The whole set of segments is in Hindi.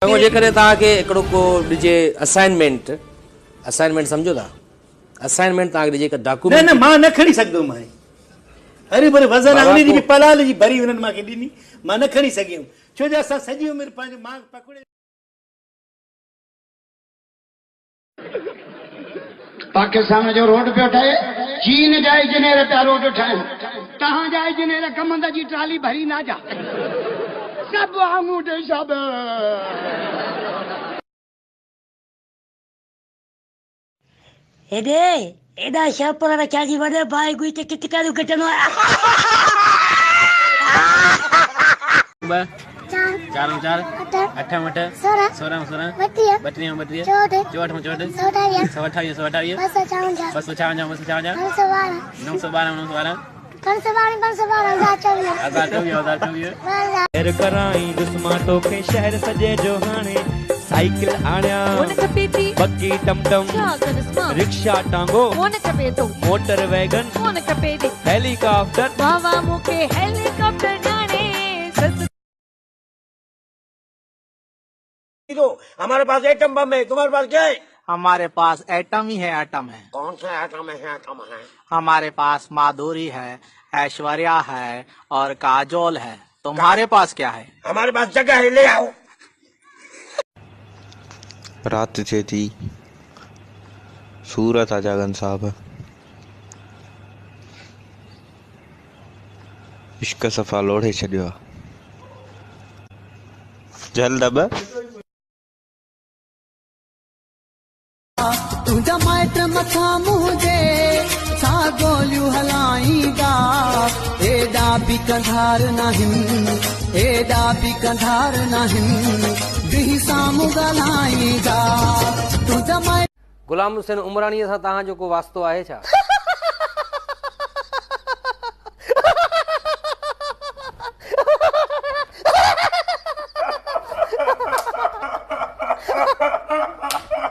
जेकॾहिं तव्हांखे हिकिड़ो को ॾिजे असाइनमेंट सम्झो था, असाइनमेंट तव्हांखे ॾिजे हिकु डॉक्यूमेंट। न मां न खणी सघंदुमि हाणे, हरी भरी वज़न आहे उन जी पलाल जी भरी हुननि मूंखे ॾिनी, मां न खणी सघियुमि छो जो असां सॼी उमिरि पंहिंजो मां पकड़े। पाकिस्तान जो रोड पियो ठहे, चीन जा इंजीनियर पिया रोड ठाहिनि, तव्हां जा इंजीनियर कमंद जी ट्राली भरी न जा सभु आङूठे सभु। हेॾे एॾा शाहपुर रखिया जी वॾे भाई गुई ते किटकारियूं कटंदो आहे। चार अठ मठ 16 32 64 258 शहर सजे जो हाणे साइकिल आण्या बग्गी टमटम रिक्शा टांगो मोटर वैगन हेलीकॉप्टर बाबा मुके हेलीकॉप्टर जाने हमारे पास एटम बम है, तुम्हारे पास क्या है? हमारे पास एटम ही है, एटम है। कौन सा एटम है? एटम है हमारे पास माधुरी है, ऐश्वर्या है और काजोल है। तुम्हारे पास क्या है? हमारे पास जगह है, ले आओ। रात थिए थी, सूरत आ जागन साहब, इश्क सफ़ा लोढ़े छॾियो आहे। जल्द अब तुझा माइट मथा मुझे सा गोलियूं हलाईंदा, एॾा बि कंधार नाहिनि, एॾा बि कंधार नाहिनि, बिही साम्हूं ॻाल्हाईंदा। तुझा माइट गुलाम हुसैन उमराणीअ सां तव्हांजो को वास्तो आहे छा?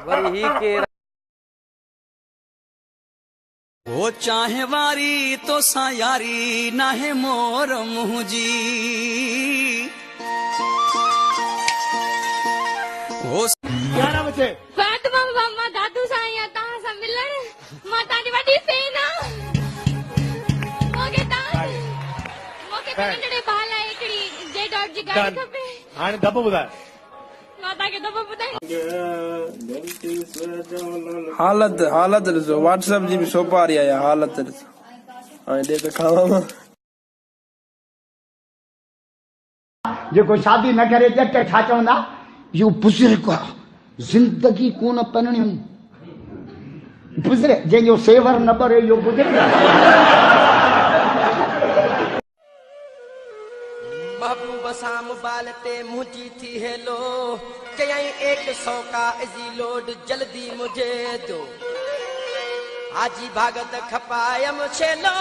वरी ही केर वो चाहे वारी तो सा यारी नाहे मोर मुँह जी। क्या नाम है? फातिमा मामा दादू साईं तव्हां सां मिलण, मां तव्हांजी वॾी फैन आहियां। मूंखे नंढड़े भाउ लाइ हिकिड़ी जे डॉट जी गाॾी खपे। हाणे दॿो ॿुधाए। मां तव्हांखे दॿो ॿुधायां। हालत ॾिसो, व्हाट्सएप जी बि सोपारी आहे हालत ॾिसो। हाणे ॾे त खावां जेको शादी न करे ॼट छा चवंदा, इहो बुज़ुर्ग आहे, जिंदगी कोन पनणियूं बुज़ुर्ग, जंहिंजो सेवर न भरे इहो बुज़ुर्ग आहे। महबूब सां मोबाइल ते मुंहिंजी थी हेलो, चयई 100 का इजी लोड जल्दी मुझे दो, हाजी भागत खपायम छेलो।